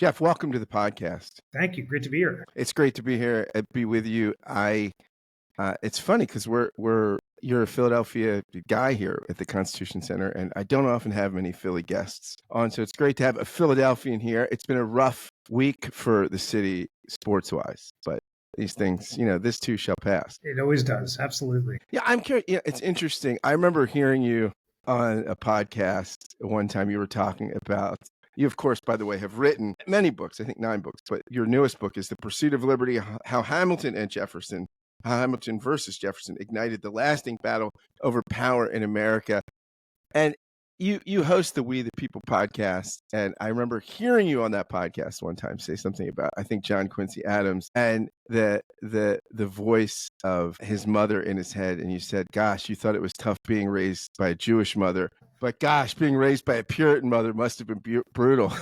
Jeff, welcome to the podcast. Thank you. Great to be here. It's great to be here and be with you. It's funny because you're a Philadelphia guy here at the Constitution Center, and I don't often have many Philly guests on, so it's great to have a Philadelphian here. It's been a rough week for the city sports-wise, but these things, this too shall pass. It always does. Absolutely. Yeah, I'm curious. It's interesting. I remember hearing you on a podcast one time. You were talking about. You, of course, by the way, have written many books, I think 9 books, but your newest book is The Pursuit of Liberty, How Hamilton versus Jefferson ignited the lasting battle over power in America. And you host the We the People podcast, and I remember hearing you on that podcast one time say something about, I think, John Quincy Adams and the voice of his mother in his head, and you said, gosh, you thought it was tough being raised by a Jewish mother, but gosh, being raised by a Puritan mother must have been brutal.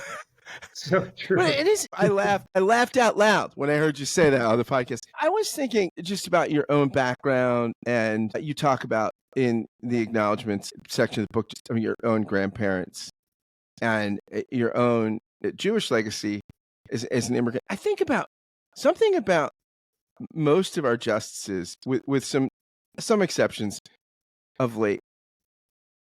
So true. But it is. I laughed out loud when I heard you say that on the podcast. I was thinking just about your own background, and you talk about in the acknowledgments section of the book, just your own grandparents and your own Jewish legacy as an immigrant. I think about something about most of our justices, with some exceptions of late,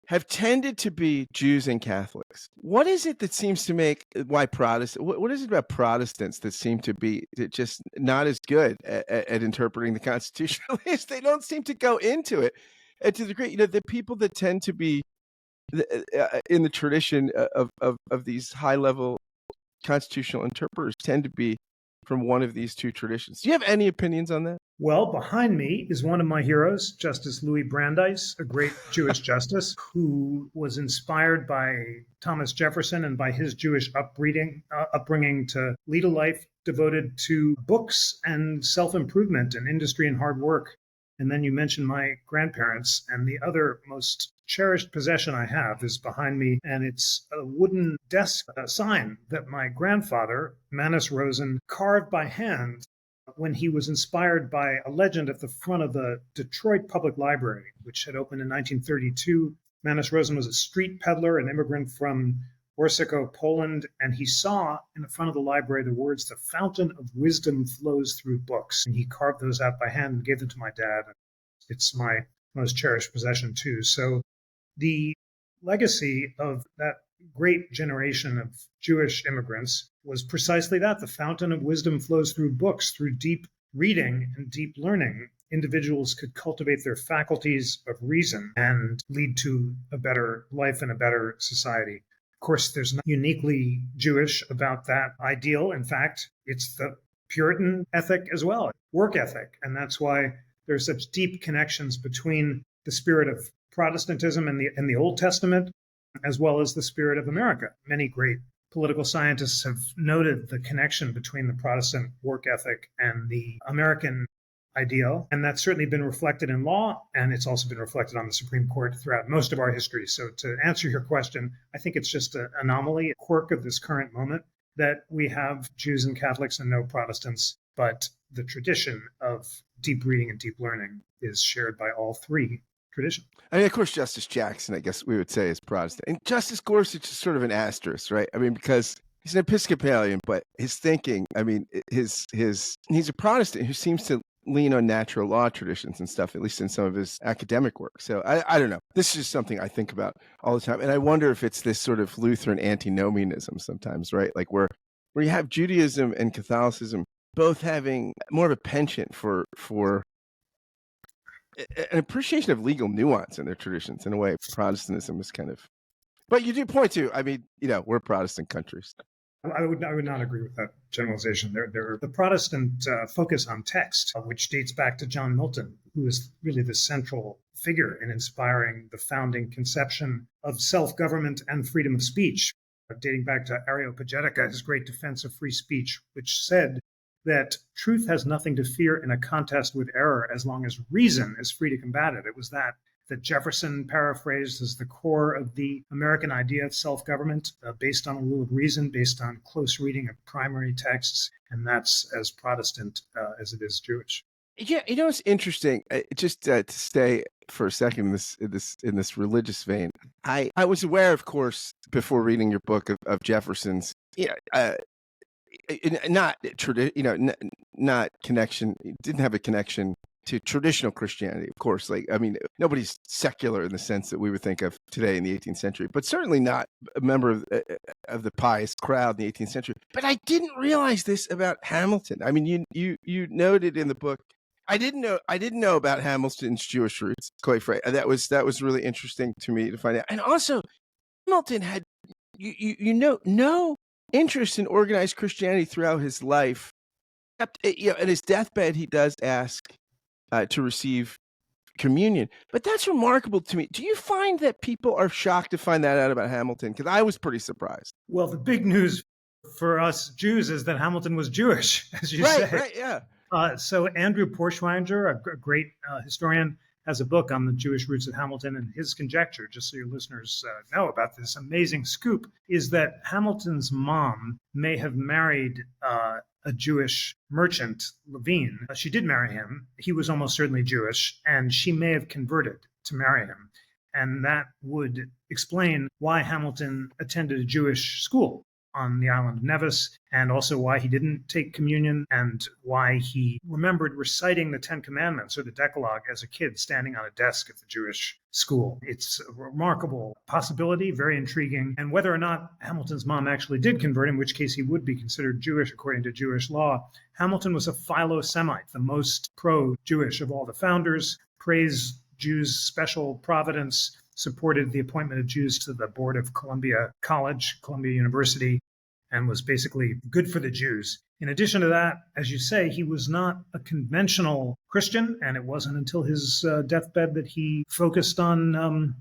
have tended to be Jews and Catholics. What is it that seems to make what is it about Protestants that seem to be just not as good at interpreting the Constitution? At least they don't seem to go into it. And to the degree, the people that tend to be in the tradition of these high-level constitutional interpreters tend to be from one of these two traditions. Do you have any opinions on that? Well, behind me is one of my heroes, Justice Louis Brandeis, a great Jewish justice who was inspired by Thomas Jefferson and by his Jewish upbringing to lead a life devoted to books and self-improvement and industry and hard work. And then you mentioned my grandparents, and the other most cherished possession I have is behind me, and it's a wooden desk sign that my grandfather, Thomas Rosen, carved by hand when he was inspired by a legend at the front of the Detroit Public Library, which had opened in 1932. Thomas Rosen was a street peddler, an immigrant from Warsaw, Poland, and he saw in the front of the library the words, "The fountain of wisdom flows through books." And he carved those out by hand and gave them to my dad. It's my most cherished possession, too. So the legacy of that great generation of Jewish immigrants was precisely that. The fountain of wisdom flows through books, through deep reading and deep learning. Individuals could cultivate their faculties of reason and lead to a better life and a better society. Of course, there's nothing uniquely Jewish about that ideal. In fact, it's the Puritan ethic as well, work ethic. And that's why there's such deep connections between the spirit of Protestantism and the Old Testament, as well as the spirit of America. Many great political scientists have noted the connection between the Protestant work ethic and the American ideal, and that's certainly been reflected in law, and it's also been reflected on the Supreme Court throughout most of our history. So to answer your question, I think it's just an anomaly, a quirk of this current moment, that we have Jews and Catholics and no Protestants, but the tradition of deep reading and deep learning is shared by all three traditions. I mean, of course, Justice Jackson, I guess we would say, is Protestant. And Justice Gorsuch is sort of an asterisk, right? I mean, because he's an Episcopalian, but his thinking, I mean, he's a Protestant who seems to lean on natural law traditions and stuff, at least in some of his academic work. So I don't know. This is just something I think about all the time. And I wonder if it's this sort of Lutheran antinomianism sometimes, right? Like where you have Judaism and Catholicism both having more of a penchant for an appreciation of legal nuance in their traditions. In a way, Protestantism is kind of, but you do point to, I mean, we're Protestant countries. I would not agree with that generalization. The Protestant focus on text, which dates back to John Milton, who is really the central figure in inspiring the founding conception of self-government and freedom of speech, dating back to Areopagitica, his great defense of free speech, which said that truth has nothing to fear in a contest with error as long as reason is free to combat it. It was that Jefferson paraphrased as the core of the American idea of self-government, based on a rule of reason, based on close reading of primary texts, and that's as Protestant as it is Jewish. Yeah, it's interesting. Just to stay for a second in this religious vein, I was aware, of course, before reading your book of Jefferson's not not connection. It didn't have a connection to traditional Christianity, of course. Like, I mean, nobody's secular in the sense that we would think of today in the 18th century, but certainly not a member of the pious crowd in the 18th century. But I didn't realize this about Hamilton. I mean, you noted in the book. I didn't know about Hamilton's Jewish roots. Quite frankly, that was really interesting to me to find out. And also, Hamilton had no interest in organized Christianity throughout his life. At his deathbed, he does ask to receive communion. But that's remarkable to me. Do you find that people are shocked to find that out about Hamilton? Because I was pretty surprised. Well, the big news for us Jews is that Hamilton was Jewish, as you say. Right, yeah. So Andrew Porschwanger, a great historian, has a book on the Jewish roots of Hamilton, and his conjecture, just so your listeners know about this amazing scoop, is that Hamilton's mom may have married a Jewish merchant, Levine. She did marry him. He was almost certainly Jewish, and she may have converted to marry him. And that would explain why Hamilton attended a Jewish school on the island of Nevis, and also why he didn't take communion, and why he remembered reciting the Ten Commandments or the Decalogue as a kid standing on a desk at the Jewish school. It's a remarkable possibility, very intriguing. And whether or not Hamilton's mom actually did convert, in which case he would be considered Jewish according to Jewish law, Hamilton was a philo-Semite, the most pro-Jewish of all the founders, praised Jews' special providence, supported the appointment of Jews to the board of Columbia University, and was basically good for the Jews. In addition to that, as you say, he was not a conventional Christian, and it wasn't until his deathbed that he focused on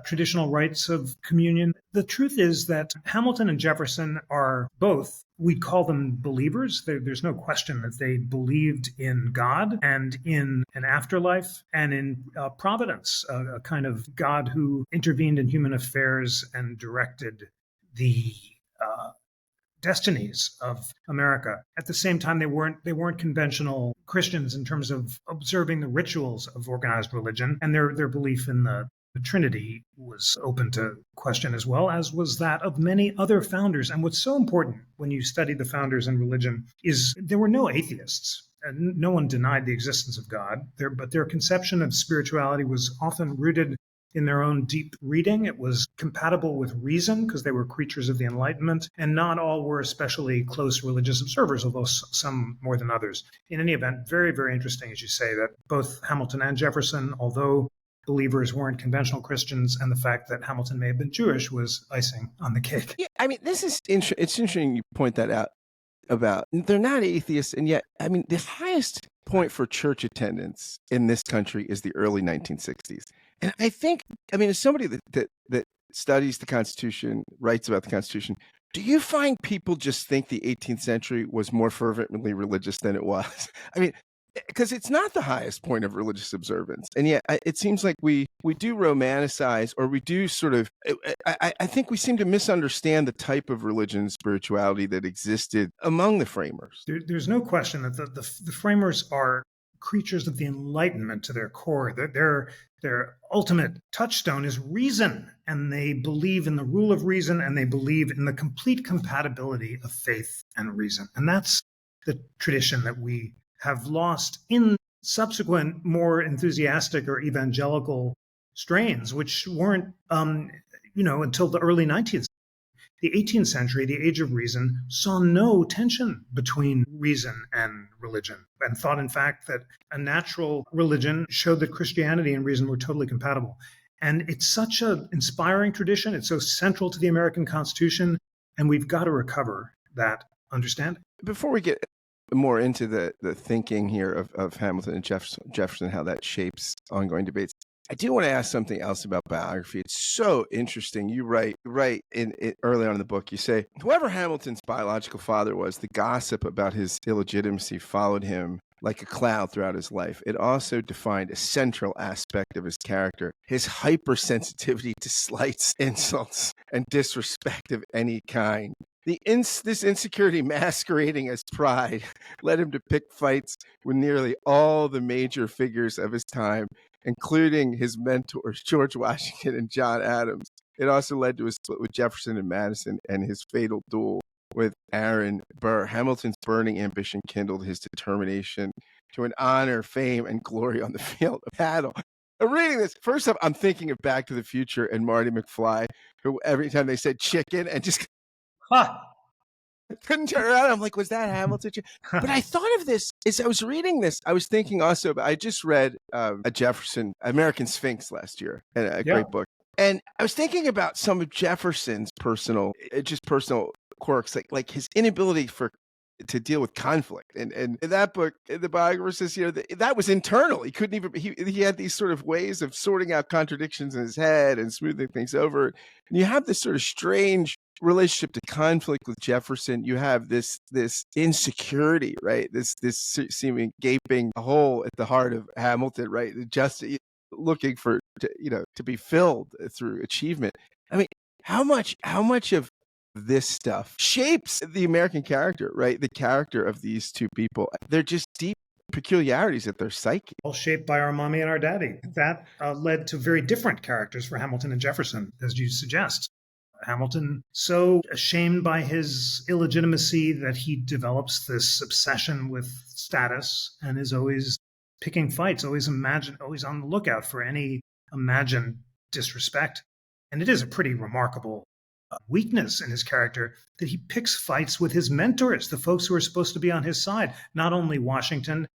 traditional rites of communion. The truth is that Hamilton and Jefferson are both, we call them believers. There's no question that they believed in God and in an afterlife and in providence, a kind of God who intervened in human affairs and directed the destinies of America. At the same time, they weren't conventional Christians in terms of observing the rituals of organized religion, and their belief in the Trinity was open to question, as well as was that of many other founders. And what's so important when you study the founders in religion is there were no atheists. And no one denied the existence of God, but their conception of spirituality was often rooted in their own deep reading. It was compatible with reason because they were creatures of the Enlightenment, and not all were especially close religious observers, although some more than others. In any event, very, very interesting, as you say, that both Hamilton and Jefferson, although believers weren't conventional Christians, and the fact that Hamilton may have been Jewish was icing on the cake. Yeah, I mean, it's interesting you point that out about they're not atheists, and yet, I mean, the highest point for church attendance in this country is the early 1960s. And I think, I mean, as somebody that studies the Constitution, writes about the Constitution, do you find people just think the 18th century was more fervently religious than it was? I mean, because it's not the highest point of religious observance. And yet it seems like we do romanticize, or we do sort of, I think we seem to misunderstand the type of religion and spirituality that existed among the framers. There's no question that the framers are creatures of the Enlightenment to their core. Their ultimate touchstone is reason, and they believe in the rule of reason, and they believe in the complete compatibility of faith and reason. And that's the tradition that we have lost in subsequent, more enthusiastic or evangelical strains, which weren't, until the early 19th century. The 18th century, the age of reason, saw no tension between reason and religion, and thought, in fact, that a natural religion showed that Christianity and reason were totally compatible. And it's such an inspiring tradition. It's so central to the American Constitution, and we've got to recover that understanding. Before we get more into the thinking here of Hamilton and Jefferson, how that shapes ongoing debates, I do want to ask something else about biography. It's so interesting. You write in early on in the book, you say, whoever Hamilton's biological father was, the gossip about his illegitimacy followed him like a cloud throughout his life. It also defined a central aspect of his character, his hypersensitivity to slights, insults, and disrespect of any kind. This insecurity masquerading as pride led him to pick fights with nearly all the major figures of his time, including his mentors, George Washington and John Adams. It also led to a split with Jefferson and Madison and his fatal duel with Aaron Burr. Hamilton's burning ambition kindled his determination to an honor, fame, and glory on the field of battle. I'm reading this. First up, I'm thinking of Back to the Future and Marty McFly, who every time they said chicken and just couldn't turn around. I'm like, was that Hamilton? But I thought of this as I was reading this. I was thinking also about, I just read a Jefferson, American Sphinx last year, and a great book. And I was thinking about some of Jefferson's personal quirks, like his inability to deal with conflict. And in that book, the biographer says, that was internal. He couldn't even, he had these sort of ways of sorting out contradictions in his head and smoothing things over. And you have this sort of strange relationship to conflict with Jefferson. You have this insecurity, right? This seeming gaping hole at the heart of Hamilton, right? Just looking to be filled through achievement. I mean, how much of this stuff shapes the American character, right? The character of these two people. They're just deep peculiarities of their psyche. All shaped by our mommy and our daddy. That led to very different characters for Hamilton and Jefferson, as you suggest. Hamilton, so ashamed by his illegitimacy that he develops this obsession with status and is always picking fights, always on the lookout for any imagined disrespect. And it is a pretty remarkable weakness in his character that he picks fights with his mentors, the folks who are supposed to be on his side. Not only Washington,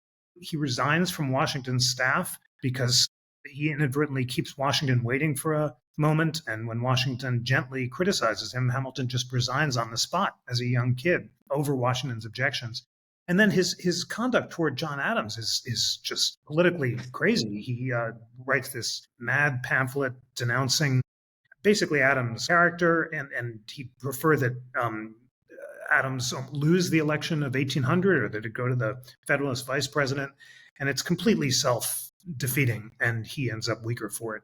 he resigns from Washington's staff because he inadvertently keeps Washington waiting for a moment. And when Washington gently criticizes him, Hamilton just resigns on the spot as a young kid over Washington's objections. And then his conduct toward John Adams is just politically crazy. He writes this mad pamphlet denouncing basically Adams' character, and he'd prefer that Adams lose the election of 1800 or that it go to the Federalist vice president. And it's completely self-defeating, and he ends up weaker for it.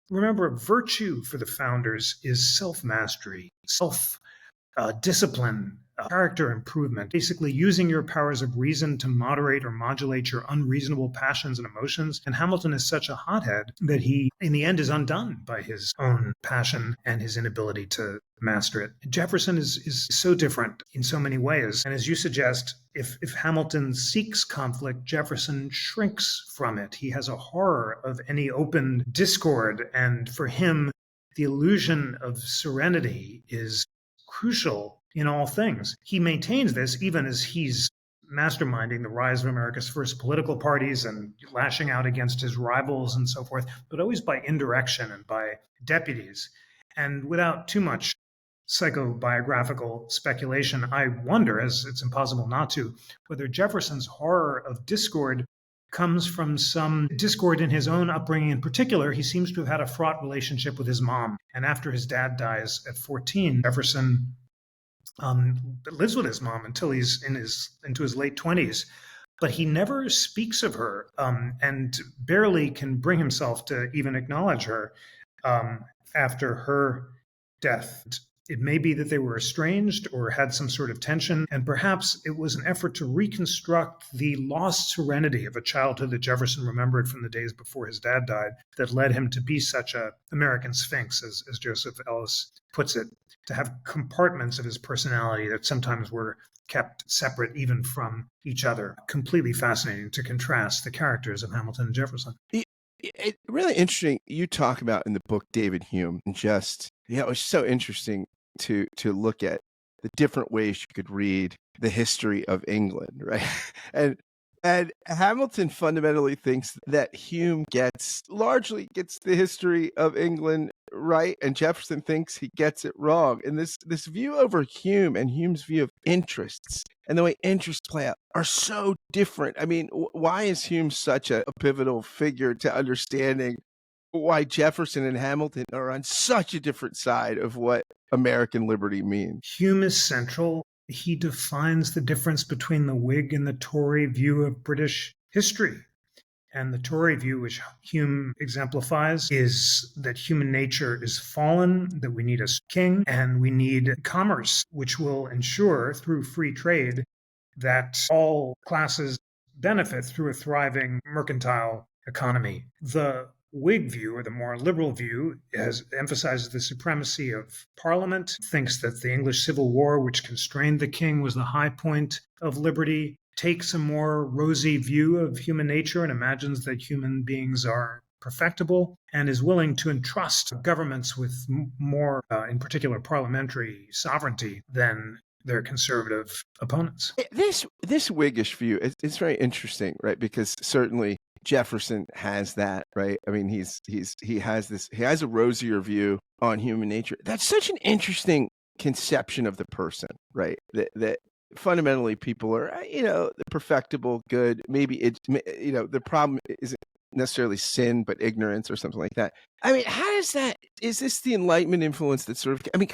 Remember, virtue for the founders is self-mastery, self-discipline, character improvement, basically using your powers of reason to moderate or modulate your unreasonable passions and emotions. And Hamilton is such a hothead that he, in the end, is undone by his own passion and his inability to master it. Jefferson is so different in so many ways. And as you suggest, if Hamilton seeks conflict, Jefferson shrinks from it. He has a horror of any open discord. And for him, the illusion of serenity is crucial in all things. He maintains this even as he's masterminding the rise of America's first political parties and lashing out against his rivals and so forth, but always by indirection and by deputies. And without too much psychobiographical speculation, I wonder, as it's impossible not to, whether Jefferson's horror of discord comes from some discord in his own upbringing. In particular, he seems to have had a fraught relationship with his mom. And after his dad dies at 14, Jefferson lives with his mom until he's into his late 20s. But he never speaks of her and barely can bring himself to even acknowledge her after her death. It may be that they were estranged or had some sort of tension, and perhaps it was an effort to reconstruct the lost serenity of a childhood that Jefferson remembered from the days before his dad died that led him to be such an American Sphinx, as Joseph Ellis puts it, to have compartments of his personality that sometimes were kept separate even from each other. Completely fascinating to contrast the characters of Hamilton and Jefferson. It's really interesting. You talk about in the book David Hume, and it was so interesting to look at the different ways you could read the history of England, right? And Hamilton fundamentally thinks that Hume largely gets the history of England right, and Jefferson thinks he gets it wrong. And this view over Hume and Hume's view of interests and the way interests play out are so different. I mean, why is Hume such a pivotal figure to understanding why Jefferson and Hamilton are on such a different side of what American liberty means? Hume is central. He defines the difference between the Whig and the Tory view of British history. And the Tory view, which Hume exemplifies, is that human nature is fallen, that we need a king, and we need commerce, which will ensure through free trade that all classes benefit through a thriving mercantile economy. The Whig view, or the more liberal view, emphasizes the supremacy of Parliament, thinks that the English Civil War, which constrained the king, was the high point of liberty, takes a more rosy view of human nature and imagines that human beings are perfectible, and is willing to entrust governments with more, in particular, parliamentary sovereignty than their conservative opponents. This Whiggish view is very interesting, right? Because certainly Jefferson has that, right? I mean, he has a rosier view on human nature. That's such an interesting conception of the person, right? That fundamentally people are, the perfectible, good. Maybe it's, the problem isn't necessarily sin, but ignorance or something like that. I mean, how does that? Is this the Enlightenment influence that sort of? I mean,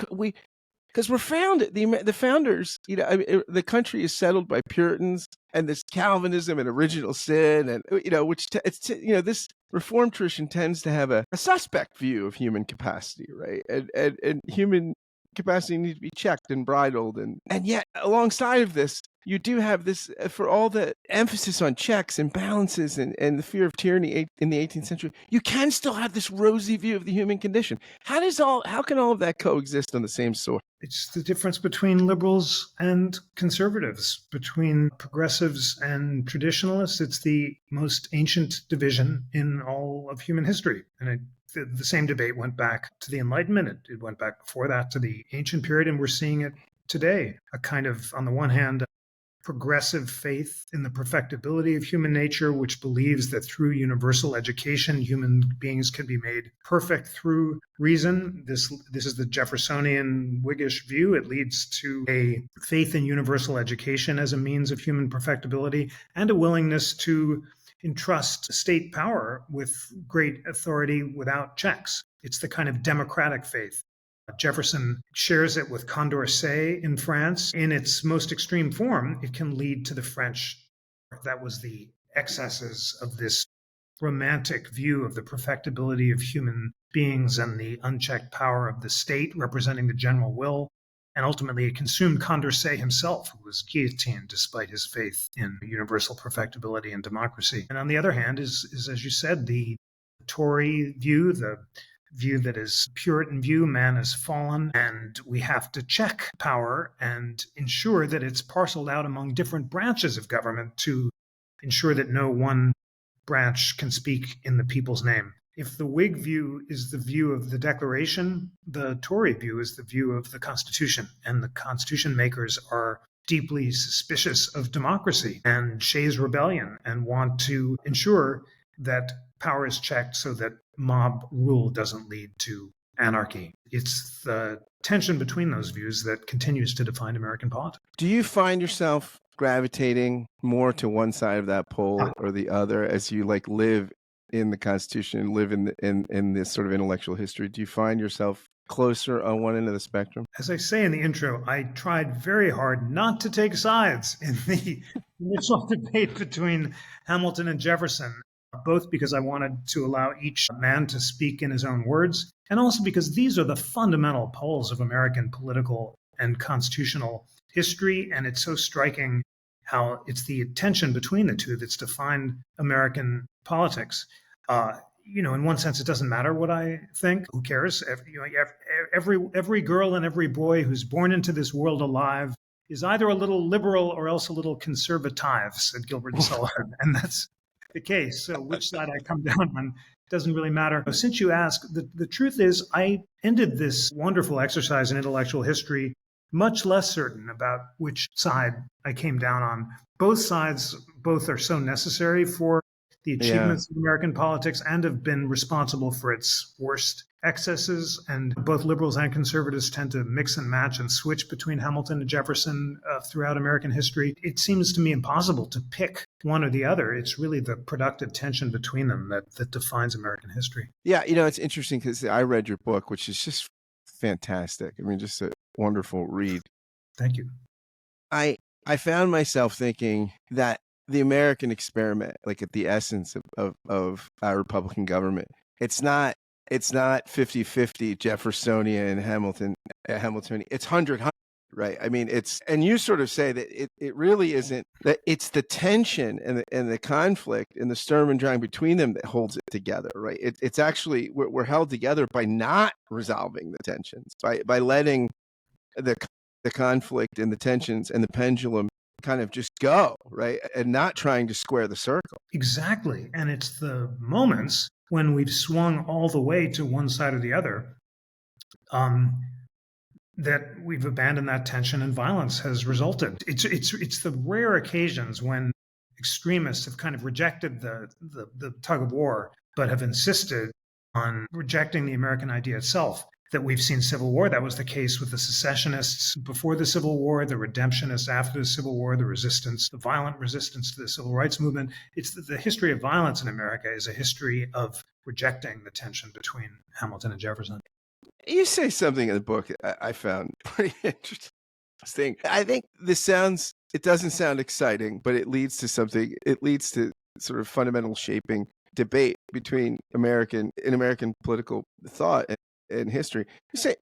because we're founded, the founders, I mean, the country is settled by Puritans and this Calvinism and original sin, and which this Reformed tradition tends to have a suspect view of human capacity, right? And human capacity needs to be checked and bridled, and yet alongside of this, you do have this, for all the emphasis on checks and balances and the fear of tyranny in the 18th century, you can still have this rosy view of the human condition. How can all of that coexist on the same soil? It's the difference between liberals and conservatives, between progressives and traditionalists. It's the most ancient division in all of human history. And the same debate went back to the Enlightenment. It went back before that to the ancient period, and we're seeing it today. A kind of, on the one hand, progressive faith in the perfectibility of human nature, which believes that through universal education, human beings can be made perfect through reason. This is the Jeffersonian Whiggish view. It leads to a faith in universal education as a means of human perfectibility and a willingness to entrust state power with great authority without checks. It's the kind of democratic faith. Jefferson shares it with Condorcet in France. In its most extreme form, it can lead to the French. That was the excesses of this romantic view of the perfectibility of human beings and the unchecked power of the state representing the general will. And ultimately, it consumed Condorcet himself, who was guillotined despite his faith in universal perfectibility and democracy. And on the other hand is as you said, the Tory view, the view that is Puritan view, man has fallen, and we have to check power and ensure that it's parceled out among different branches of government to ensure that no one branch can speak in the people's name. If the Whig view is the view of the Declaration, the Tory view is the view of the Constitution, and the Constitution makers are deeply suspicious of democracy and Shays' Rebellion and want to ensure that power is checked so that mob rule doesn't lead to anarchy. It's the tension between those views that continues to define American politics. Do you find yourself gravitating more to one side of that pole or the other as you live in the Constitution and live in this sort of intellectual history? Do you find yourself closer on one end of the spectrum? As I say in the intro, I tried very hard not to take sides in the initial debate between Hamilton and Jefferson, both because I wanted to allow each man to speak in his own words, and also because these are the fundamental poles of American political and constitutional history, and it's so striking how it's the tension between the two that's defined American politics. In one sense, it doesn't matter what I think. Who cares? Every girl and every boy who's born into this world alive is either a little liberal or else a little conservative, said Gilbert Sullivan, and that's the case. So which side I come down on doesn't really matter. Since you asked, the truth is I ended this wonderful exercise in intellectual history much less certain about which side I came down on. Both are so necessary for the achievements of American politics and have been responsible for its worst excesses. And both liberals and conservatives tend to mix and match and switch between Hamilton and Jefferson throughout American history. It seems to me impossible to pick one or the other. It's really the productive tension between them that defines American history. Yeah, it's interesting because I read your book, which is just fantastic. I mean, just a wonderful read. Thank you. I found myself thinking that the American experiment, at the essence of our Republican government, it's not 50-50 Jeffersonian and Hamiltonian. It's 100-100. right? I mean, and you sort of say that it really isn't, that it's the tension and the conflict and the Sturm und Drang between them that holds it together, right? It's actually, we're held together by not resolving the tensions, by letting the conflict and the tensions and the pendulum kind of just go, right? And not trying to square the circle. Exactly. And it's the moments when we've swung all the way to one side or the other, that we've abandoned that tension and violence has resulted. It's the rare occasions when extremists have kind of rejected the tug of war, but have insisted on rejecting the American idea itself, that we've seen civil war. That was the case with the secessionists before the Civil War, the redemptionists after the Civil War, the resistance, the violent resistance to the civil rights movement. It's the history of violence in America is a history of rejecting the tension between Hamilton and Jefferson. You say something in the book I found pretty interesting. I think it doesn't sound exciting, but it leads to something. It leads to sort of fundamental shaping debate between American political thought and history. You say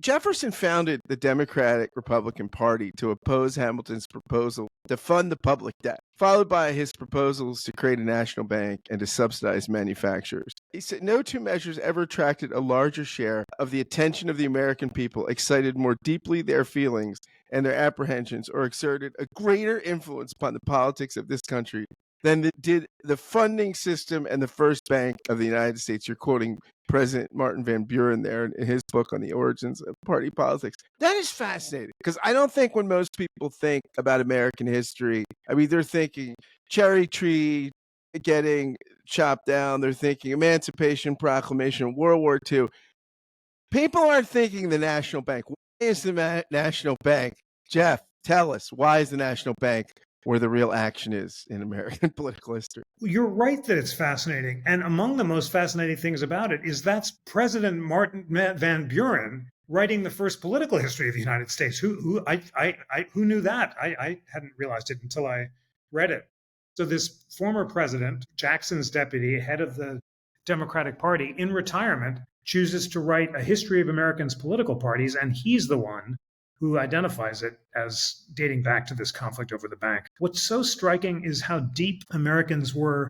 Jefferson founded the Democratic Republican Party to oppose Hamilton's proposal to fund the public debt, followed by his proposals to create a national bank and to subsidize manufacturers. He said no two measures ever attracted a larger share of the attention of the American people, excited more deeply their feelings and their apprehensions, or exerted a greater influence upon the politics of this country than did the funding system and the first bank of the United States. You're quoting President Martin Van Buren there in his book on the origins of party politics. That is fascinating, because I don't think when most people think about American history, I mean, they're thinking cherry tree getting chopped down. They're thinking Emancipation Proclamation, World War II. People aren't thinking the National Bank. Why is the National Bank? Jeff, tell us, why is the National Bank where the real action is in American political history? You're right that it's fascinating. And among the most fascinating things about it is that's President Martin Van Buren writing the first political history of the United States. Who knew that? I hadn't realized it until I read it. So this former president, Jackson's deputy, head of the Democratic Party, in retirement, chooses to write a history of Americans' political parties, and he's the one who identifies it as dating back to this conflict over the bank. What's so striking is how deep Americans were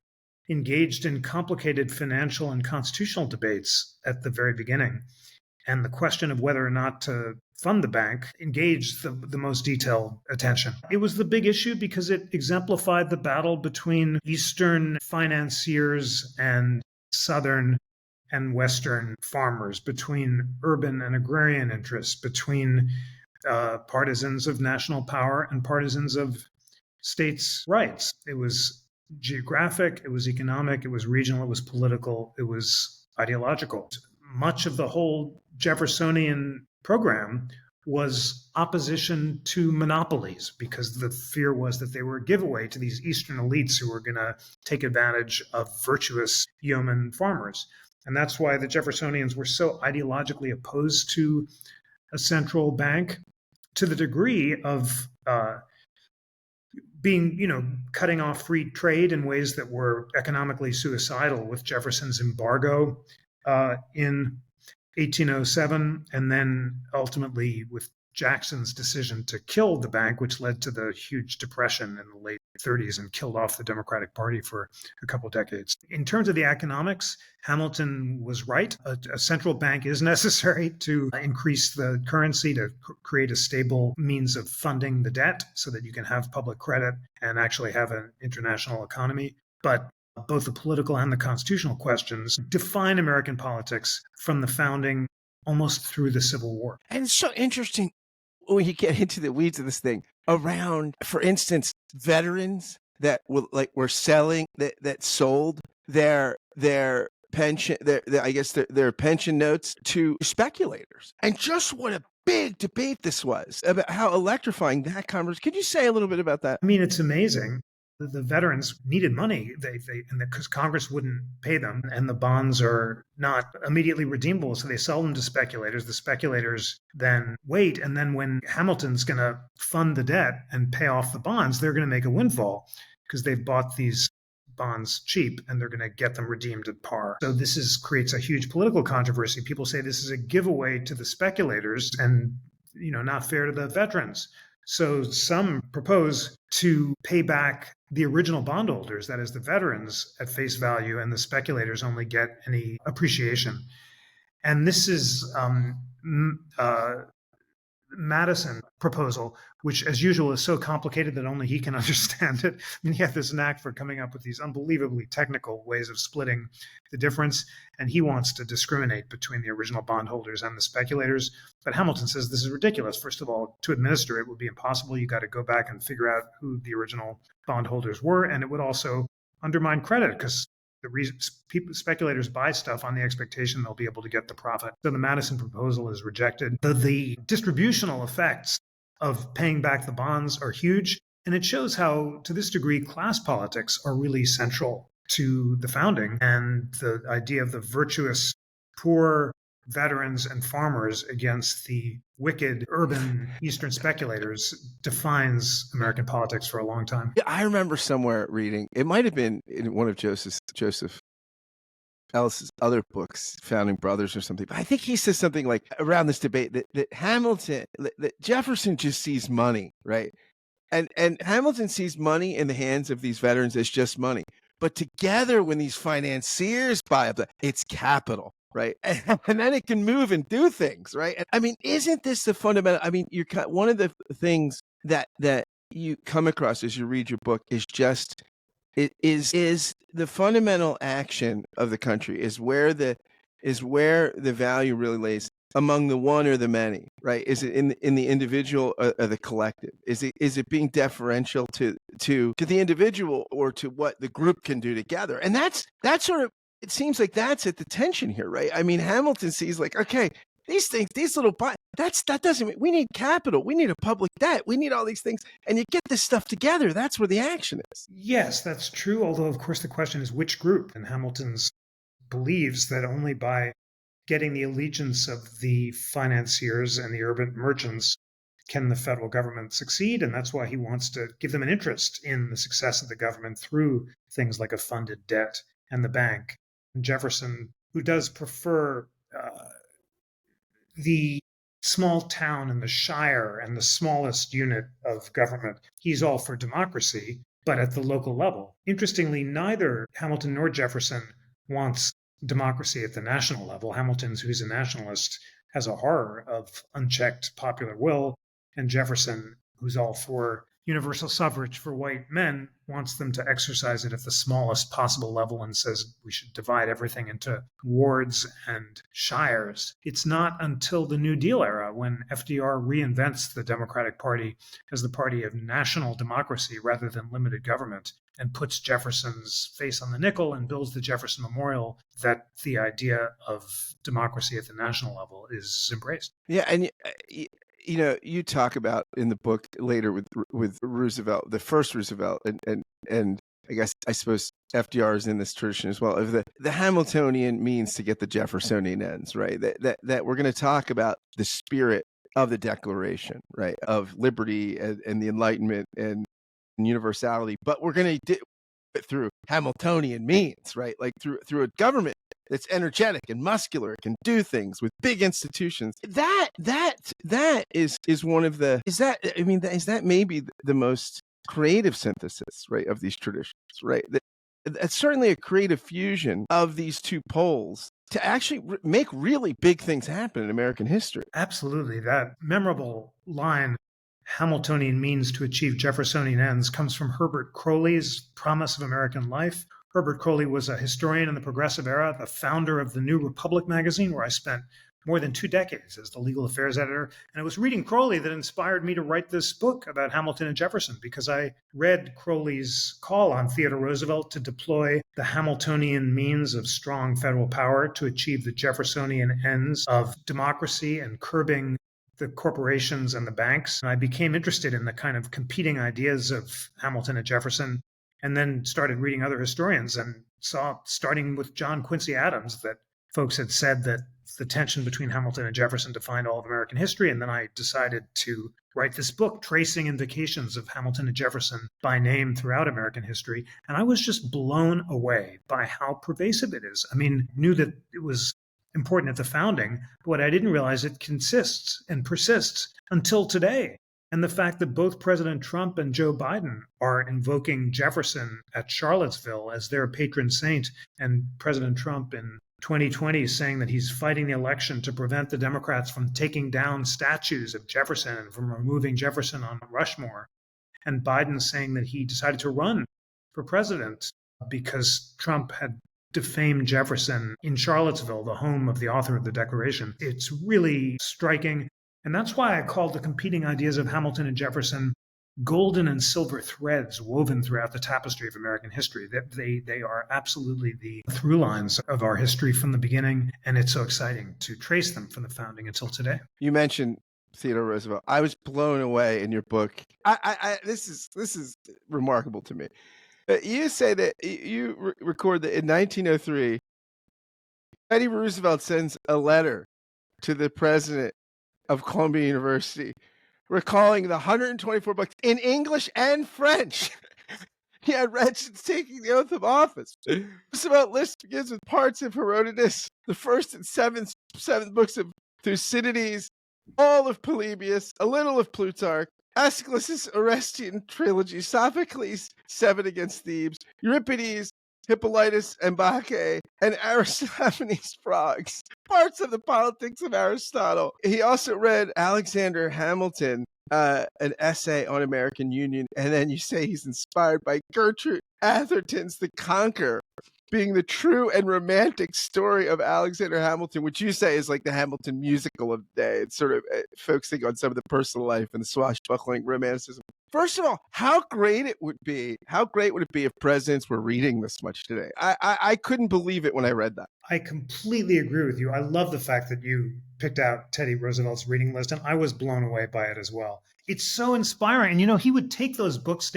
engaged in complicated financial and constitutional debates at the very beginning. And the question of whether or not to fund the bank engaged the most detailed attention. It was the big issue because it exemplified the battle between Eastern financiers and Southern and Western farmers, between urban and agrarian interests, between partisans of national power and partisans of states' rights. It was geographic, it was economic, it was regional, it was political, it was ideological. Much of the whole Jeffersonian program was opposition to monopolies, because the fear was that they were a giveaway to these Eastern elites who were going to take advantage of virtuous yeoman farmers. And that's why the Jeffersonians were so ideologically opposed to a central bank, to the degree of cutting off free trade in ways that were economically suicidal, with Jefferson's embargo in 1807, and then ultimately with Jackson's decision to kill the bank, which led to the huge depression in the late 30s and killed off the Democratic Party for a couple decades. In terms of the economics, Hamilton was right. A central bank is necessary to increase the currency, to create a stable means of funding the debt so that you can have public credit and actually have an international economy. But both the political and the constitutional questions define American politics from the founding almost through the Civil War. And it's so interesting when you get into the weeds of this thing around, for instance, veterans that were selling, that sold their pension, their pension notes to speculators. And just what a big debate this was about how electrifying that conversation. Could you say a little bit about that? I mean, it's amazing. The veterans needed money, because Congress wouldn't pay them, and the bonds are not immediately redeemable, so they sell them to speculators. The speculators then wait, and then when Hamilton's going to fund the debt and pay off the bonds, they're going to make a windfall because they've bought these bonds cheap, and they're going to get them redeemed at par. So this creates a huge political controversy. People say this is a giveaway to the speculators, and not fair to the veterans. So some propose to pay back the original bondholders, that is the veterans, at face value, and the speculators only get any appreciation. And this is Madison proposal, which, as usual, is so complicated that only he can understand it. And he had this knack for coming up with these unbelievably technical ways of splitting the difference. And he wants to discriminate between the original bondholders and the speculators. But Hamilton says this is ridiculous. First of all, to administer it would be impossible. You got to go back and figure out who the original bondholders were. And it would also undermine credit, because the reason speculators buy stuff on the expectation they'll be able to get the profit. So the Madison proposal is rejected. The distributional effects of paying back the bonds are huge. And it shows how, to this degree, class politics are really central to the founding, and the idea of the virtuous poor veterans and farmers against the wicked urban Eastern speculators defines American politics for a long time. I remember somewhere reading, it might have been in one of Joseph Ellis's other books, Founding Brothers or something, but I think he says something like around this debate that Hamilton, that Jefferson just sees money, right? And Hamilton sees money in the hands of these veterans as just money. But together, when these financiers buy up, it's capital. Right. And then it can move and do things. Right. And, I mean, isn't this the fundamental? I mean, one of the things that you come across as you read your book is just is the fundamental action of the country is where the value really lays among the one or the many. Right. Is it in the individual or the collective? Is it being deferential to the individual or to what the group can do together? And that's sort of, it seems like that's at the tension here, right? I mean, Hamilton sees like, okay, these things, these little, that doesn't mean we need capital. We need a public debt. We need all these things. And you get this stuff together. That's where the action is. Yes, that's true. Although, of course, the question is which group? And Hamilton's believes that only by getting the allegiance of the financiers and the urban merchants can the federal government succeed. And that's why he wants to give them an interest in the success of the government through things like a funded debt and the bank. Jefferson, who does prefer the small town and the shire and the smallest unit of government, he's all for democracy, but at the local level. Interestingly, neither Hamilton nor Jefferson wants democracy at the national level. Hamilton, who's a nationalist, has a horror of unchecked popular will, and Jefferson, who's all for universal suffrage for white men, wants them to exercise it at the smallest possible level and says we should divide everything into wards and shires. It's not until the New Deal era when FDR reinvents the Democratic Party as the party of national democracy rather than limited government and puts Jefferson's face on the nickel and builds the Jefferson Memorial that the idea of democracy at the national level is embraced. Yeah, and you talk about in the book later with Roosevelt, the first Roosevelt, and I suppose FDR is in this tradition as well, of the Hamiltonian means to get the Jeffersonian ends, right? That we're going to talk about the spirit of the Declaration, right, of liberty and the Enlightenment and universality, but we're going to do it through Hamiltonian means, right? Like through a government that's energetic and muscular, it can do things with big institutions. That is one of the, is that maybe the most creative synthesis, right, of these traditions, right? That's certainly a creative fusion of these two poles to actually make really big things happen in American history. Absolutely. That memorable line, Hamiltonian means to achieve Jeffersonian ends, comes from Herbert Crowley's Promise of American Life. Herbert Crowley was a historian in the Progressive Era, the founder of the New Republic magazine, where I spent more than 2 decades as the legal affairs editor. And it was reading Crowley that inspired me to write this book about Hamilton and Jefferson, because I read Crowley's call on Theodore Roosevelt to deploy the Hamiltonian means of strong federal power to achieve the Jeffersonian ends of democracy and curbing the corporations and the banks. And I became interested in the kind of competing ideas of Hamilton and Jefferson, and then started reading other historians and saw, starting with John Quincy Adams, that folks had said that the tension between Hamilton and Jefferson defined all of American history. And then I decided to write this book tracing indications of Hamilton and Jefferson by name throughout American history. And I was just blown away by how pervasive it is. I mean, knew that it was important at the founding. But what I didn't realize, it consists and persists until today. And the fact that both President Trump and Joe Biden are invoking Jefferson at Charlottesville as their patron saint, and President Trump in 2020 is saying that he's fighting the election to prevent the Democrats from taking down statues of Jefferson and from removing Jefferson on Rushmore. And Biden saying that he decided to run for president because Trump had defamed Jefferson in Charlottesville, the home of the author of the Declaration. It's really striking. And that's why I called the competing ideas of Hamilton and Jefferson golden and silver threads woven throughout the tapestry of American history. That they are absolutely the through lines of our history from the beginning. And it's so exciting to trace them from the founding until today. You mentioned Theodore Roosevelt. I was blown away in your book. This is remarkable to me. You say that you record that in 1903, Teddy Roosevelt sends a letter to the president of Columbia University, recalling the 124 books in English and French he had read since taking the oath of office. Roosevelt list begins with parts of Herodotus, the first and seventh books of Thucydides, all of Polybius, a little of Plutarch, Aeschylus' Orestian trilogy, Sophocles' Seven Against Thebes, Euripides, Hippolytus and Bacchae, and Aristophanes' Frogs, parts of the Politics of Aristotle. He also read Alexander Hamilton, an essay on American Union, and then you say he's inspired by Gertrude Atherton's The Conqueror, being the true and romantic story of Alexander Hamilton, which you say is like the Hamilton musical of the day. It's sort of focusing on some of the personal life and the swashbuckling romanticism. First of all, how great would it be if presidents were reading this much today? I couldn't believe it when I read that. I completely agree with you. I love the fact that you picked out Teddy Roosevelt's reading list, and I was blown away by it as well. It's so inspiring. And, he would take those books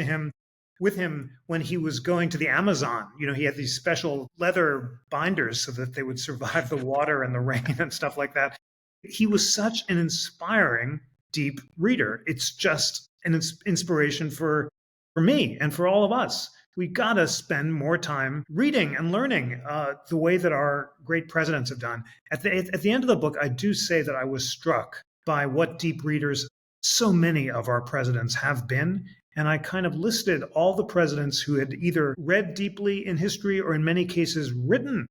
with him when he was going to the Amazon. He had these special leather binders so that they would survive the water and the rain and stuff like that. He was such an inspiring, deep reader. It's just an inspiration for me and for all of us. We got to spend more time reading and learning the way that our great presidents have done. At the end of the book, I do say that I was struck by what deep readers so many of our presidents have been. And I kind of listed all the presidents who had either read deeply in history or in many cases written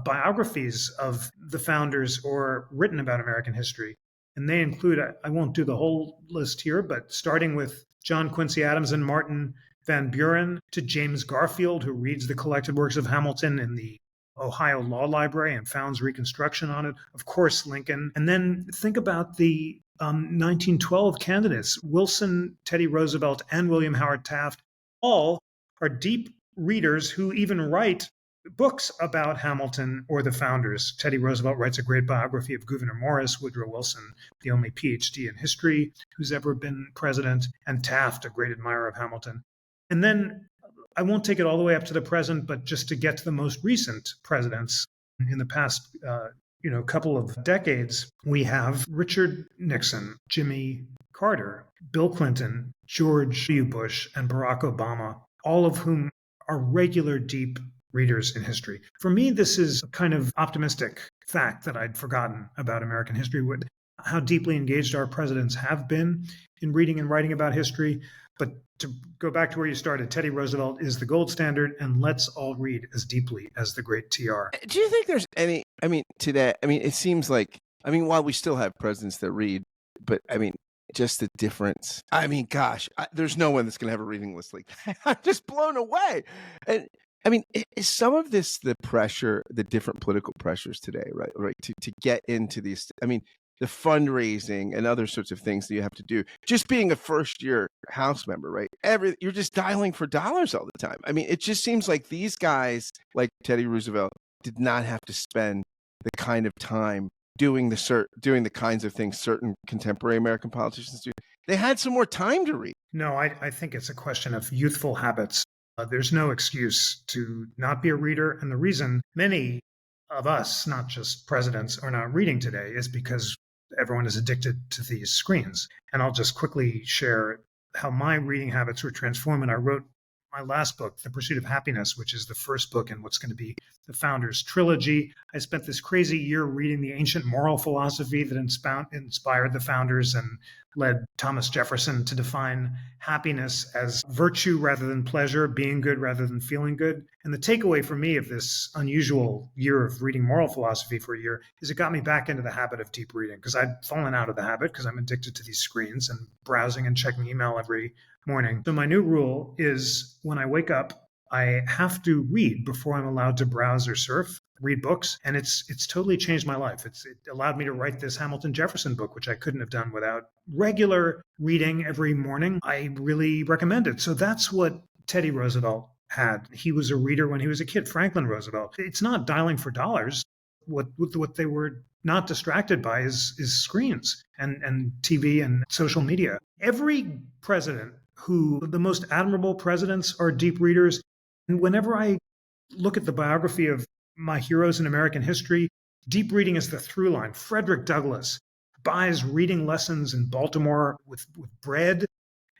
biographies of the founders or written about American history. And they include, I won't do the whole list here, but starting with John Quincy Adams and Martin Van Buren to James Garfield, who reads the collected works of Hamilton in the Ohio Law Library and founds Reconstruction on it. Of course, Lincoln. And then think about the 1912 candidates, Wilson, Teddy Roosevelt, and William Howard Taft. All are deep readers who even write books about Hamilton or the founders. Teddy Roosevelt writes a great biography of Gouverneur Morris, Woodrow Wilson, the only PhD in history who's ever been president, and Taft, a great admirer of Hamilton. And then I won't take it all the way up to the present, but just to get to the most recent presidents in the past couple of decades, we have Richard Nixon, Jimmy Carter, Bill Clinton, George W. Bush, and Barack Obama, all of whom are regular deep readers in history. For me, this is a kind of optimistic fact that I'd forgotten about American history, how deeply engaged our presidents have been in reading and writing about history. But to go back to where you started, Teddy Roosevelt is the gold standard, and let's all read as deeply as the great TR. Do you think there's any, today, it seems like, while we still have presidents that read, but just the difference. There's no one that's going to have a reading list like that. I'm just blown away. And is some of this the pressure, the different political pressures today, right? To get into these, the fundraising and other sorts of things that you have to do, just being a first-year House member, right? You're just dialing for dollars all the time. It just seems like these guys, like Teddy Roosevelt, did not have to spend the kind of time doing the kinds of things certain contemporary American politicians do. They had some more time to read. No, I think it's a question of youthful habits. There's no excuse to not be a reader. And the reason many of us, not just presidents, are not reading today is because everyone is addicted to these screens. And I'll just quickly share how my reading habits were transformed. And I wrote my last book, The Pursuit of Happiness, which is the first book in what's going to be the Founders Trilogy. I spent this crazy year reading the ancient moral philosophy that inspired the founders and led Thomas Jefferson to define happiness as virtue rather than pleasure, being good rather than feeling good. And the takeaway for me of this unusual year of reading moral philosophy for a year is it got me back into the habit of deep reading, because I'd fallen out of the habit because I'm addicted to these screens and browsing and checking email every morning. So my new rule is when I wake up, I have to read before I'm allowed to browse or surf, read books. And it's totally changed my life. It allowed me to write this Hamilton Jefferson book, which I couldn't have done without regular reading every morning. I really recommend it. So that's what Teddy Roosevelt had. He was a reader when he was a kid, Franklin Roosevelt. It's not dialing for dollars. What they were not distracted by is screens and TV and social media. Every president the most admirable presidents are deep readers. And whenever I look at the biography of my heroes in American history, deep reading is the through line. Frederick Douglass buys reading lessons in Baltimore with bread,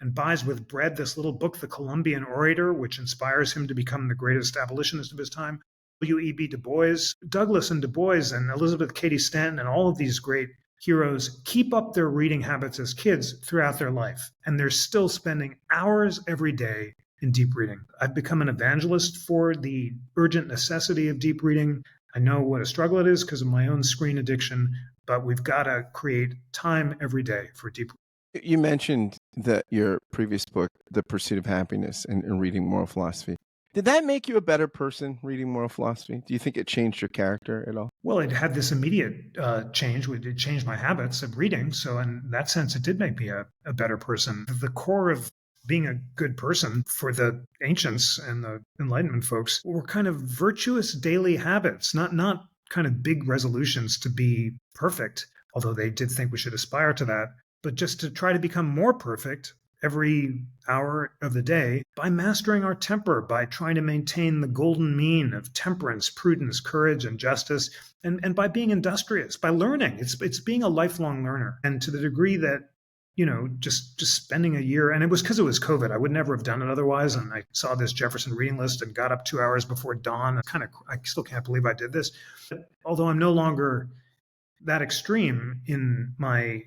and buys with bread this little book, The Columbian Orator, which inspires him to become the greatest abolitionist of his time. W.E.B. Du Bois, Douglass and Du Bois and Elizabeth Cady Stanton and all of these great heroes keep up their reading habits as kids throughout their life. And they're still spending hours every day in deep reading. I've become an evangelist for the urgent necessity of deep reading. I know what a struggle it is because of my own screen addiction, but we've got to create time every day for deep reading. You mentioned that your previous book, The Pursuit of Happiness and reading moral philosophy. Did that make you a better person, reading moral philosophy? Do you think it changed your character at all? Well, it had this immediate change. It changed my habits of reading. So in that sense, it did make me a better person. The core of being a good person for the ancients and the Enlightenment folks were kind of virtuous daily habits, not kind of big resolutions to be perfect, although they did think we should aspire to that, but just to try to become more perfect every hour of the day by mastering our temper, by trying to maintain the golden mean of temperance, prudence, courage, and justice, and by being industrious, by learning. It's being a lifelong learner. And to the degree that, just spending a year, and it was because it was COVID. I would never have done it otherwise. And I saw this Jefferson reading list and got up 2 hours before dawn. I still can't believe I did this. But although I'm no longer that extreme in my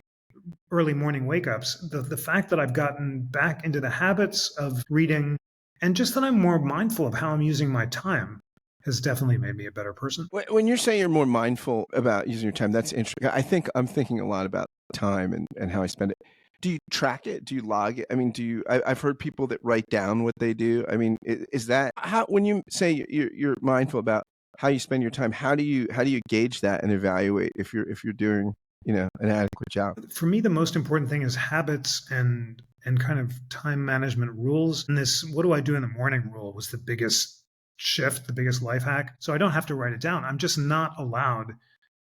early morning wake-ups, the fact that I've gotten back into the habits of reading and just that I'm more mindful of how I'm using my time has definitely made me a better person. When you're saying you're more mindful about using your time, that's interesting. I think I'm thinking a lot about time and how I spend it. Do you track it? Do you log it? I mean, I've heard people that write down what they do. I mean, is that how, when you say you're mindful about how you spend your time, how do you gauge that and evaluate if you're doing an adequate job? For me, the most important thing is habits and kind of time management rules. And this, what do I do in the morning rule was the biggest shift, the biggest life hack. So I don't have to write it down. I'm just not allowed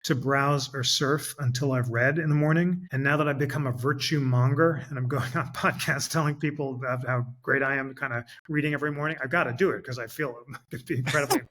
to browse or surf until I've read in the morning. And now that I've become a virtue monger and I'm going on podcasts telling people about how great I am kind of reading every morning, I've got to do it because I feel it'd be incredibly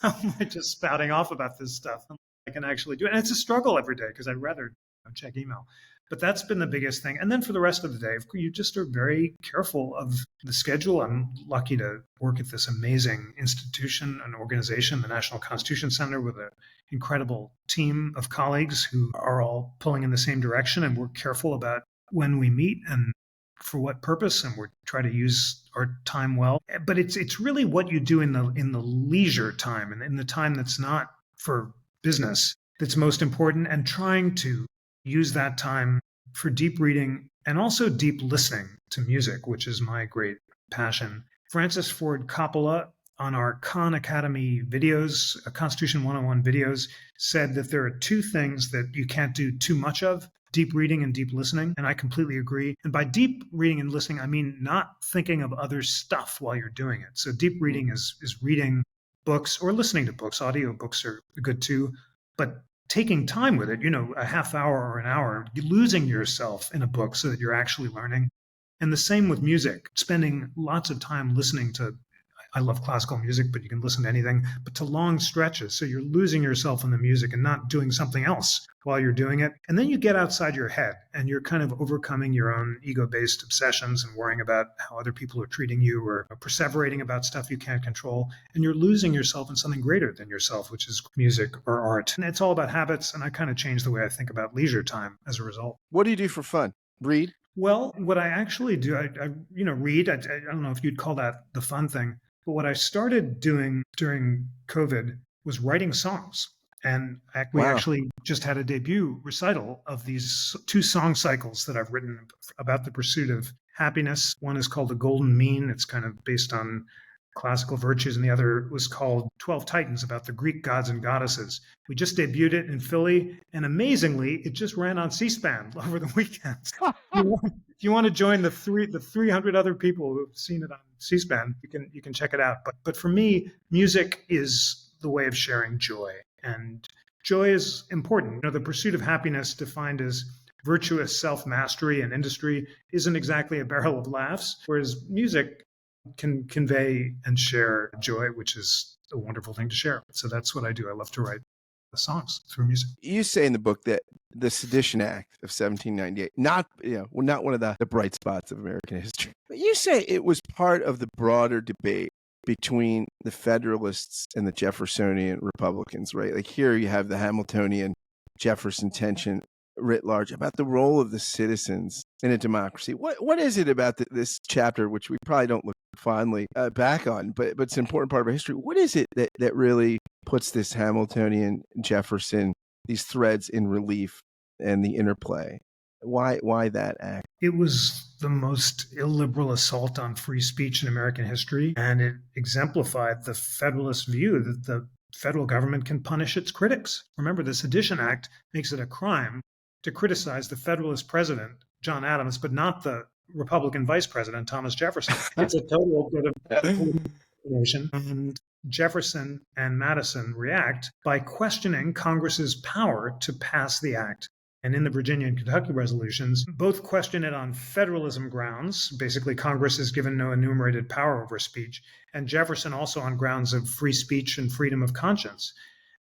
how am I just spouting off about this stuff? I can actually do it. And it's a struggle every day because I'd rather check email. But that's been the biggest thing. And then for the rest of the day, you just are very careful of the schedule. I'm lucky to work at this amazing institution, an organization, the National Constitution Center, with an incredible team of colleagues who are all pulling in the same direction. And we're careful about when we meet and for what purpose, and we try to use our time well. But it's really what you do in the leisure time and in the time that's not for business that's most important, and trying to use that time for deep reading and also deep listening to music, which is my great passion. Francis Ford Coppola on our Khan Academy videos, Constitution 101 videos, said that there are two things that you can't do too much of: deep reading and deep listening. And I completely agree. And by deep reading and listening, I mean not thinking of other stuff while you're doing it. So deep reading is reading books or listening to books. Audio books are good too. But taking time with it, a half hour or an hour, losing yourself in a book so that you're actually learning. And the same with music, spending lots of time listening to I love classical music, but you can listen to anything, but to long stretches. So you're losing yourself in the music and not doing something else while you're doing it. And then you get outside your head and you're kind of overcoming your own ego-based obsessions and worrying about how other people are treating you or perseverating about stuff you can't control. And you're losing yourself in something greater than yourself, which is music or art. And it's all about habits. And I kind of changed the way I think about leisure time as a result. What do you do for fun? Read? Well, what I actually do, I read. I don't know if you'd call that the fun thing, but what I started doing during COVID was writing songs. And we actually just had a debut recital of these 2 song cycles that I've written about the pursuit of happiness. One is called The Golden Mean. It's kind of based on classical virtues, and the other was called 12 Titans, about the Greek gods and goddesses. We just debuted it in Philly, and amazingly, it just ran on C-SPAN over the weekends. If you want to join the 300 other people who have seen it on C-SPAN, you can check it out. But for me, music is the way of sharing joy, and joy is important. The pursuit of happiness, defined as virtuous self-mastery and industry, isn't exactly a barrel of laughs, whereas music can convey and share joy, which is a wonderful thing to share. So that's what I do. I love to write songs through music. You say in the book that the Sedition Act of 1798, not one of the bright spots of American history, but you say it was part of the broader debate between the Federalists and the Jeffersonian Republicans, right? Like here you have the Hamiltonian Jefferson tension writ large about the role of the citizens in a democracy. What is it about this chapter, which we probably don't look fondly back on, but it's an important part of our history? What is it that really puts this Hamiltonian Jefferson, these threads in relief and the interplay? Why that act? It was the most illiberal assault on free speech in American history, and it exemplified the Federalist view that the federal government can punish its critics. Remember, the Sedition Act makes it a crime to criticize the Federalist president, John Adams, but not the Republican vice president, Thomas Jefferson. It's a total bit of nation. And Jefferson and Madison react by questioning Congress's power to pass the act. And in the Virginia and Kentucky resolutions, both question it on federalism grounds. Basically, Congress is given no enumerated power over speech. And Jefferson also on grounds of free speech and freedom of conscience.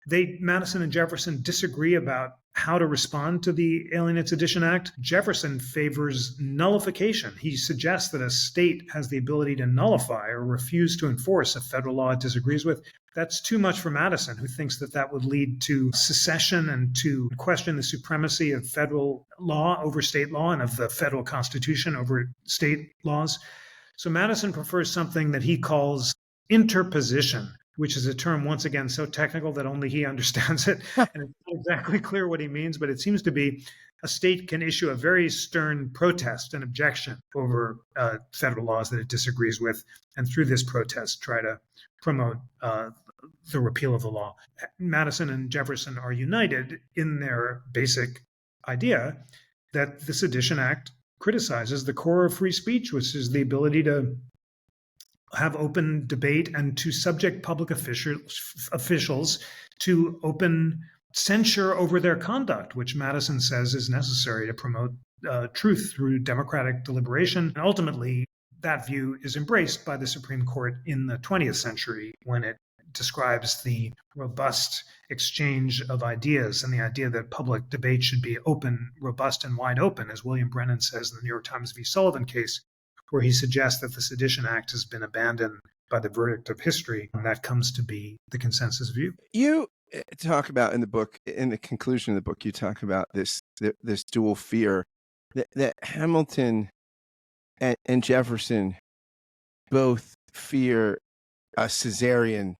Madison and Jefferson disagree about how to respond to the Alien and Sedition Act. Jefferson favors nullification. He suggests that a state has the ability to nullify or refuse to enforce a federal law it disagrees with. That's too much for Madison, who thinks that would lead to secession and to question the supremacy of federal law over state law and of the federal Constitution over state laws. So Madison prefers something that he calls interposition, which is a term, once again, so technical that only he understands it. And it's not exactly clear what he means, but it seems to be a state can issue a very stern protest and objection over federal laws that it disagrees with, and through this protest try to promote the repeal of the law. Madison and Jefferson are united in their basic idea that the Sedition Act criticizes the core of free speech, which is the ability to have open debate and to subject public officials to open censure over their conduct, which Madison says is necessary to promote truth through democratic deliberation. And ultimately, that view is embraced by the Supreme Court in the 20th century when it describes the robust exchange of ideas and the idea that public debate should be open, robust, and wide open, as William Brennan says in the New York Times v. Sullivan case, where he suggests that the Sedition Act has been abandoned by the verdict of history, and that comes to be the consensus view. You talk about in the book, in the conclusion of the book, you talk about this dual fear that Hamilton and Jefferson both fear a Caesarian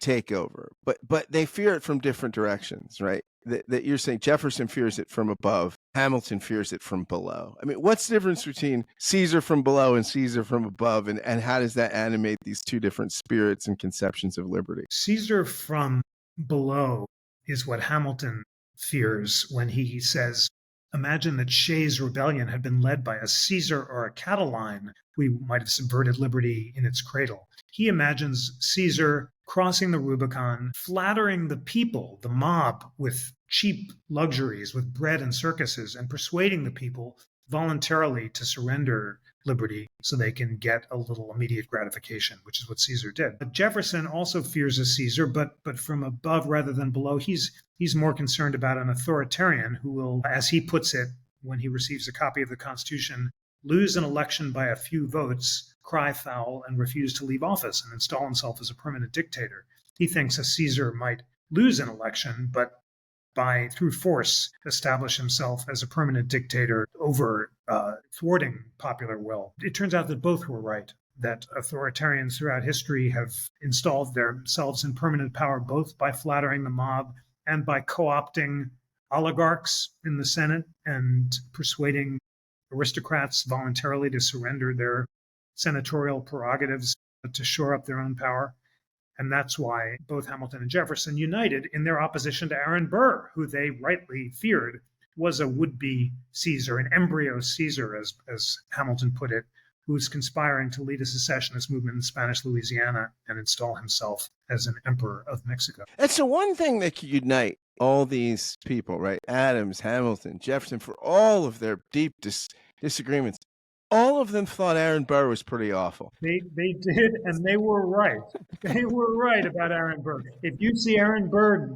takeover, but they fear it from different directions, right? That you're saying Jefferson fears it from above, Hamilton fears it from below. I mean, what's the difference between Caesar from below and Caesar from above, and how does that animate these two different spirits and conceptions of liberty? Caesar from below is what Hamilton fears when he says, imagine that Shays' rebellion had been led by a Caesar or a Catiline. We might have subverted liberty in its cradle. He imagines Caesar crossing the Rubicon, flattering the people, the mob, with cheap luxuries, with bread and circuses, and persuading the people voluntarily to surrender liberty so they can get a little immediate gratification, which is what Caesar did. But Jefferson also fears a Caesar, but from above rather than below. He's more concerned about an authoritarian who will, as he puts it, when he receives a copy of the Constitution, lose an election by a few votes, cry foul, and refuse to leave office and install himself as a permanent dictator. He thinks a Caesar might lose an election, but through force, establish himself as a permanent dictator over thwarting popular will. It turns out that both were right, that authoritarians throughout history have installed themselves in permanent power both by flattering the mob and by co-opting oligarchs in the Senate and persuading aristocrats voluntarily to surrender their senatorial prerogatives to shore up their own power. And that's why both Hamilton and Jefferson united in their opposition to Aaron Burr, who they rightly feared was a would-be Caesar, an embryo Caesar, as Hamilton put it, who was conspiring to lead a secessionist movement in Spanish Louisiana and install himself as an emperor of Mexico. That's the one thing that could unite all these people, right? Adams, Hamilton, Jefferson, for all of their deep disagreements. All of them thought Aaron Burr was pretty awful. They did, and they were right. They were right about Aaron Burr. If you see Aaron Burr,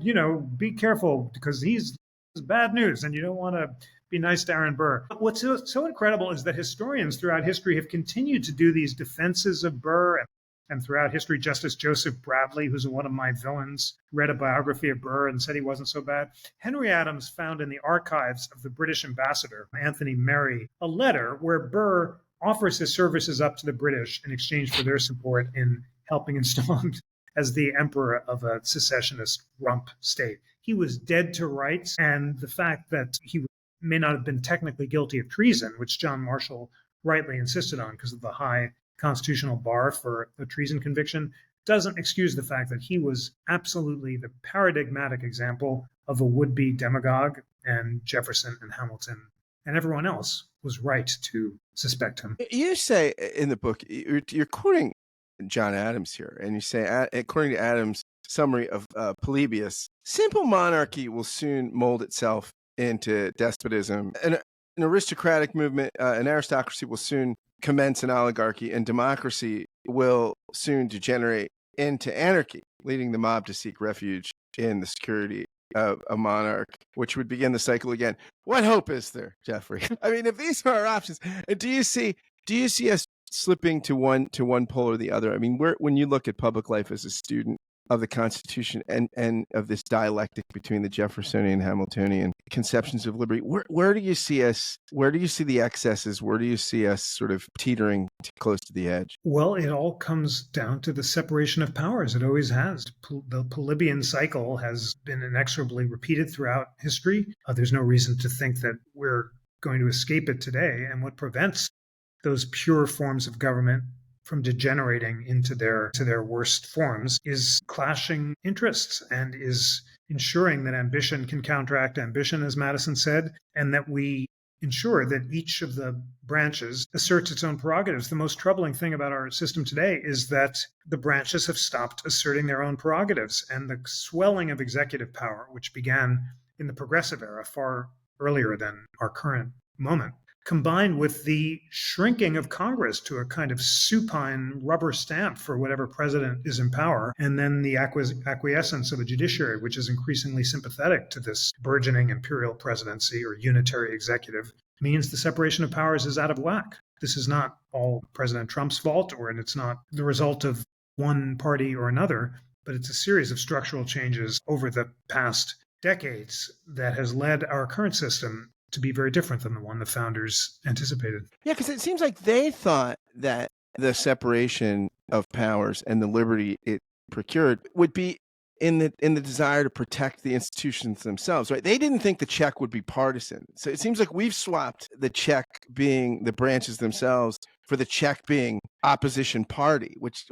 be careful because he's bad news, and you don't want to be nice to Aaron Burr. But what's so incredible is that historians throughout history have continued to do these defenses of Burr, and throughout history, Justice Joseph Bradley, who's one of my villains, read a biography of Burr and said he wasn't so bad. Henry Adams found in the archives of the British ambassador, Anthony Merry, a letter where Burr offers his services up to the British in exchange for their support in helping install him as the emperor of a secessionist rump state. He was dead to rights, and the fact that he may not have been technically guilty of treason, which John Marshall rightly insisted on because of the high constitutional bar for a treason conviction, doesn't excuse the fact that he was absolutely the paradigmatic example of a would-be demagogue, and Jefferson and Hamilton and everyone else was right to suspect him. You say in the book, you're quoting John Adams here, and you say, according to Adams' summary of Polybius, simple monarchy will soon mold itself into despotism. An aristocratic movement, an aristocracy will soon commence an oligarchy, and democracy will soon degenerate into anarchy, leading the mob to seek refuge in the security of a monarch, which would begin the cycle again. What hope is there, Jeffrey? I mean, if these are our options, do you see us slipping to one pole or the other? I mean, when you look at public life as a student of the Constitution and of this dialectic between the Jeffersonian and Hamiltonian conceptions of liberty, where do you see us? Where do you see the excesses? Where do you see us sort of teetering close to the edge? Well, it all comes down to the separation of powers. It always has. The Polybian cycle has been inexorably repeated throughout history. There's no reason to think that we're going to escape it today. And what prevents those pure forms of government from degenerating into their worst forms is clashing interests and is ensuring that ambition can counteract ambition, as Madison said, and that we ensure that each of the branches asserts its own prerogatives. The most troubling thing about our system today is that the branches have stopped asserting their own prerogatives, and the swelling of executive power, which began in the progressive era far earlier than our current moment, combined with the shrinking of Congress to a kind of supine rubber stamp for whatever president is in power, and then the acquiescence of a judiciary, which is increasingly sympathetic to this burgeoning imperial presidency or unitary executive, means the separation of powers is out of whack. This is not all President Trump's fault, and it's not the result of one party or another, but it's a series of structural changes over the past decades that has led our current system to be very different than the one the founders anticipated. Yeah, because it seems like they thought that the separation of powers and the liberty it procured would be in the desire to protect the institutions themselves, right? They didn't think the check would be partisan. So it seems like we've swapped the check being the branches themselves for the check being opposition party, which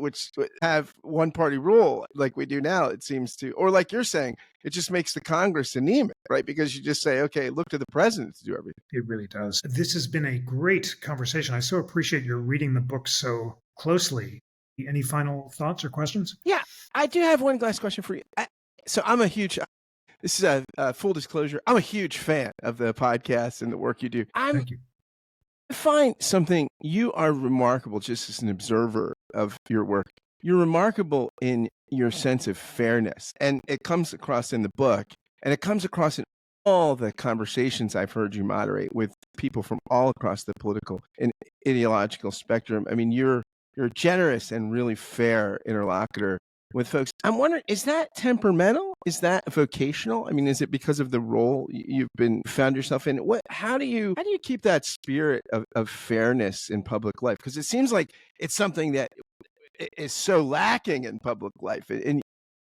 have one party rule like we do now, it seems to, or like you're saying, it just makes the Congress anemic, right? Because you just say, okay, look to the president to do everything. It really does. This has been a great conversation. I so appreciate your reading the book so closely. Any final thoughts or questions? Yeah, I do have one last question for you. So I'm a huge, this is a full disclosure, I'm a huge fan of the podcast and the work you do. Thank you. I find something, you are remarkable just as an observer of your work. You're remarkable in your sense of fairness, and it comes across in the book, and it comes across in all the conversations I've heard you moderate with people from all across the political and ideological spectrum. I mean, you're a generous and really fair interlocutor with folks. I'm wondering, is that temperamental? Is that vocational? I mean, is it because of the role you've been found yourself in? How do you keep that spirit of fairness in public life? Because it seems like it's something that is so lacking in public life, and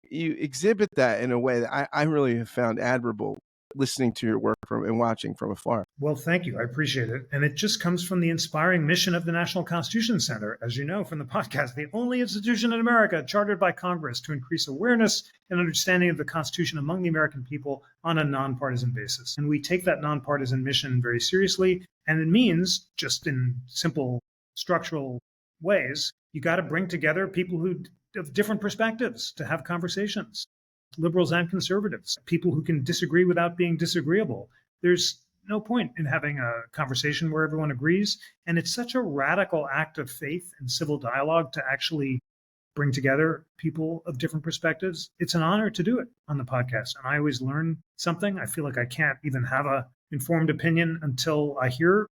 you exhibit that in a way that I really have found admirable, listening to your work and watching from afar. Well, thank you. I appreciate it. And it just comes from the inspiring mission of the National Constitution Center, as you know from the podcast, the only institution in America chartered by Congress to increase awareness and understanding of the Constitution among the American people on a nonpartisan basis. And we take that nonpartisan mission very seriously. And it means, just in simple structural ways, you got to bring together people who have different perspectives to have conversations. Liberals and conservatives, people who can disagree without being disagreeable. There's no point in having a conversation where everyone agrees. And it's such a radical act of faith and civil dialogue to actually bring together people of different perspectives. It's an honor to do it on the podcast. And I always learn something. I feel like I can't even have an informed opinion until I hear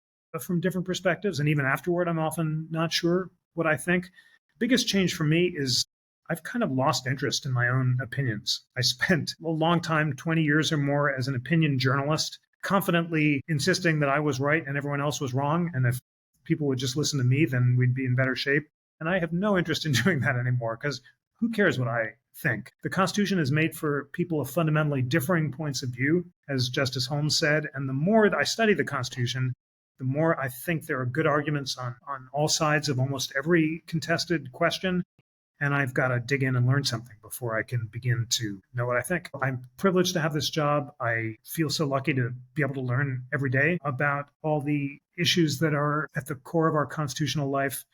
from different perspectives. And even afterward, I'm often not sure what I think. The biggest change for me is I've kind of lost interest in my own opinions. I spent a long time, 20 years or more, as an opinion journalist, confidently insisting that I was right and everyone else was wrong. And if people would just listen to me, then we'd be in better shape. And I have no interest in doing that anymore, because who cares what I think? The Constitution is made for people of fundamentally differing points of view, as Justice Holmes said. And the more that I study the Constitution, the more I think there are good arguments on all sides of almost every contested question. And I've got to dig in and learn something before I can begin to know what I think. I'm privileged to have this job. I feel so lucky to be able to learn every day about all the issues that are at the core of our constitutional life.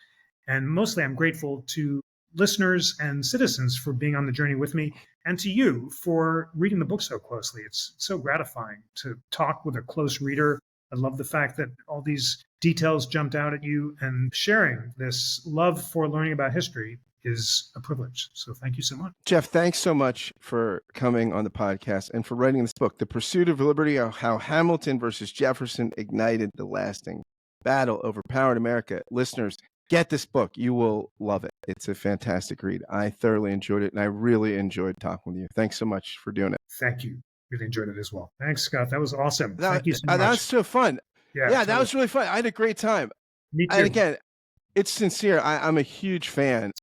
And mostly I'm grateful to listeners and citizens for being on the journey with me, and to you for reading the book so closely. It's so gratifying to talk with a close reader. I love the fact that all these details jumped out at you, and sharing this love for learning about history is a privilege. So thank you so much. Jeff, thanks so much for coming on the podcast and for writing this book, The Pursuit of Liberty, How Hamilton versus Jefferson Ignited the Lasting Battle Over Power in America. Listeners, get this book. You will love it. It's a fantastic read. I thoroughly enjoyed it, and I really enjoyed talking with you. Thanks so much for doing it. Thank you. Really enjoyed it as well. Thanks, Scott. That was awesome. Thank you so much. That was so fun. Yeah, that was really fun. I had a great time. Me too. And again, it's sincere. I'm a huge fan.